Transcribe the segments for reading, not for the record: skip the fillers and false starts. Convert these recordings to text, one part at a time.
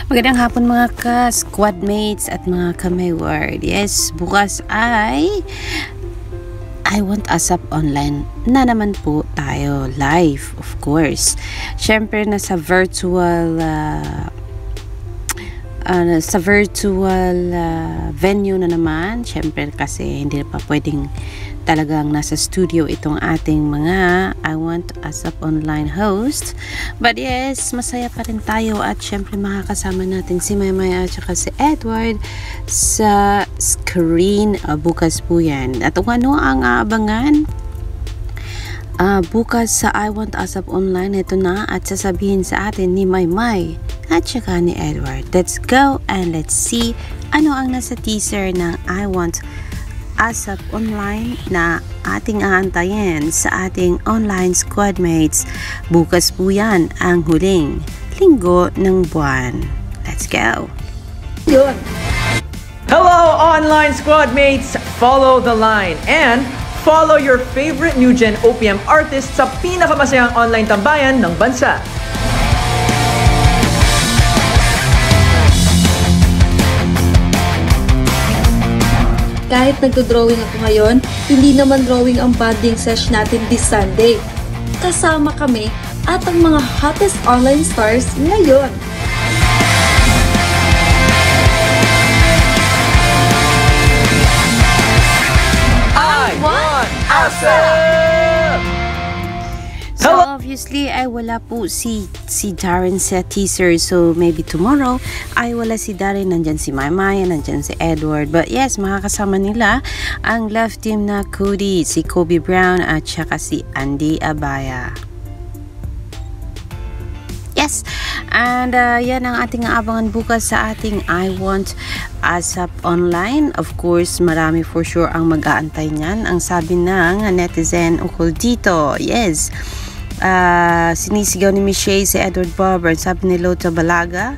Magandang hapon mga ka-squadmates at mga ka-mayward. Yes, bukas ay I Want ASAP Online na naman po tayo live, of course. Siyempre nasa virtual venue na naman. Siyempre kasi hindi pa pwedeng talagang nasa studio itong ating mga I Want ASAP Online host. But yes, masaya pa rin tayo at syempre makakasama natin si Maymay at saka si Edward sa screen. Bukas po yan. At kung ano ang aabangan bukas sa I Want ASAP Online, ito na at sasabihin sa atin ni Maymay at saka ni Edward. Let's go and let's see ano ang nasa teaser ng I Want ASAP Online na ating aantayin sa ating online squadmates. Bukas po yan ang huling linggo ng buwan. Let's go! Yun. Hello online squadmates! Follow the line and follow your favorite new gen OPM artists sa pinakamasayang online tambayan ng bansa. Kahit nagdo-drawing ako ngayon, hindi naman drawing ang bonding sesh natin this Sunday. Kasama kami at ang mga hottest online stars ngayon. I Want ASAP! So obviously ay wala po si Darren sa teaser, so maybe tomorrow ay wala si Darren, nandyan si Maymay, nandyan si Edward. But yes, makakasama nila ang love team na Cody, si Kobe Brown at saka si Andy Abaya. Yes, and yan ang ating aabangan bukas sa ating I Want ASAP Online. Of course, marami for sure ang mag-aantay niyan. Ang sabi ng netizen ukol dito, yes, sinisigaw ni Michelle si Edward Barber. Sabi ni Lota Balaga,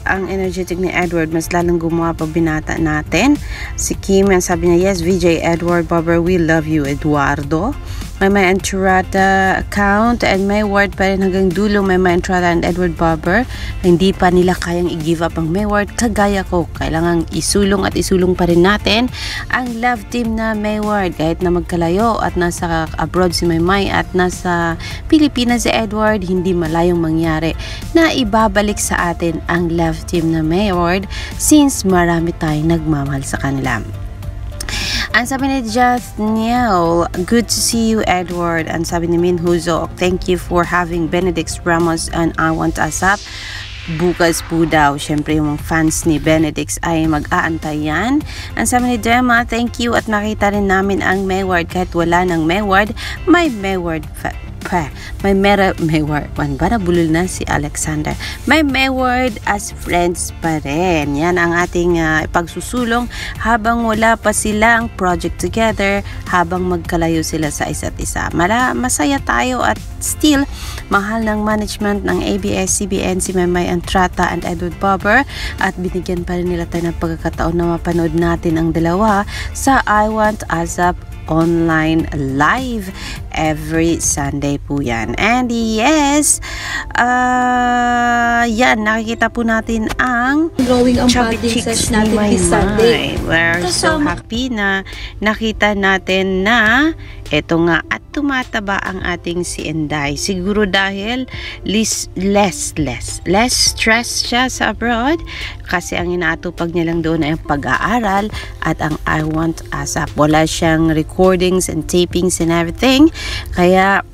ang energetic ni Edward mas lalong gumawa pa binata natin. Si Kim, ang sabi niya, yes, VJ Edward Barber, we love you Eduardo. May Entrata account and may word pa rin hanggang dulo. May Entrata and Edward Barber, hindi pa nila kayang i-give up ang Mayward kagaya ko. Kailangang isulong at isulong pa rin natin ang love team na Mayward. Kahit na magkalayo at nasa abroad si Maymay at nasa Pilipinas si Edward, hindi malayong mangyari na ibabalik sa atin ang love team na Mayward since marami tayong nagmamahal sa kanila. Ang sabi ni Just Neil, good to see you Edward. Ang sabi ni Min Huzok, thank you for having Benedict Ramos and I Want ASAP. Bukas po daw, syempre yung fans ni Benedict ay mag-aantay yan. Ang sabi ni Dema, thank you at nakita rin namin ang Mayward kahit wala ng Mayward, may Mayward may Mayward para bulol na si Alexander. May Mayward as friends pa rin. Yan ang ating ipagsusulong habang wala pa silang project together, habang magkalayo sila sa isa't isa. Masaya tayo at still mahal ng management ng ABS-CBN si Maymay Entrata and Edward Barber at binigyan pa rin nila tayo ng pagkakataon na mapanood natin ang dalawa sa I Want ASAP Online live every Sunday po yan. And yes, yan, nakikita po natin ang Drawing ang chubby bonding cheeks sesh ni natin this Sunday. Maymay. We're so happy na nakita natin na eto nga at tumataba ang ating si Inday. Siguro dahil less stress siya sa abroad kasi ang inaatupag niya lang doon ay ang pag-aaral at ang I Want ASAP. Wala siyang recordings and tapings and everything. Kaya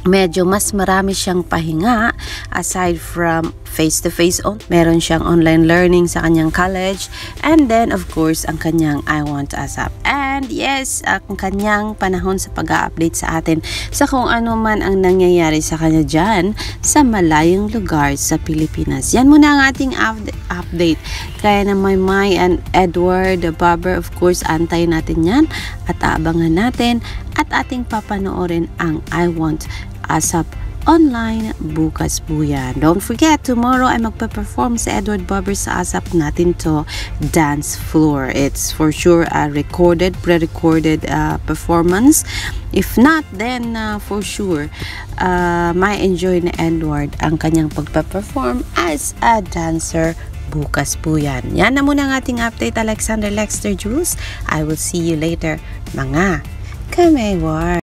medyo mas marami siyang pahinga aside from face-to-face meron siyang online learning sa kanyang college, and then of course ang kanyang I Want ASAP, and yes, ang kanyang panahon sa pag-a-update sa atin sa kung ano man ang nangyayari sa kanya dyan sa malayong lugar sa Pilipinas. Yan muna ang ating update. Kaya na Maymay and Edward Barber, of course antay natin yan at aabangan natin at ating papanoorin ang I Want ASAP online bukas po yan. Don't forget, tomorrow ay magpa-perform si Edward Barber sa ASAP Natin To Dance Floor. It's for sure a pre-recorded performance. If not, then for sure may enjoy ni Edward ang kanyang pagpa-perform as a dancer bukas po yan. Yan na muna ang ating update. Alexander Lexter Jules. I will see you later, mga Kamewar.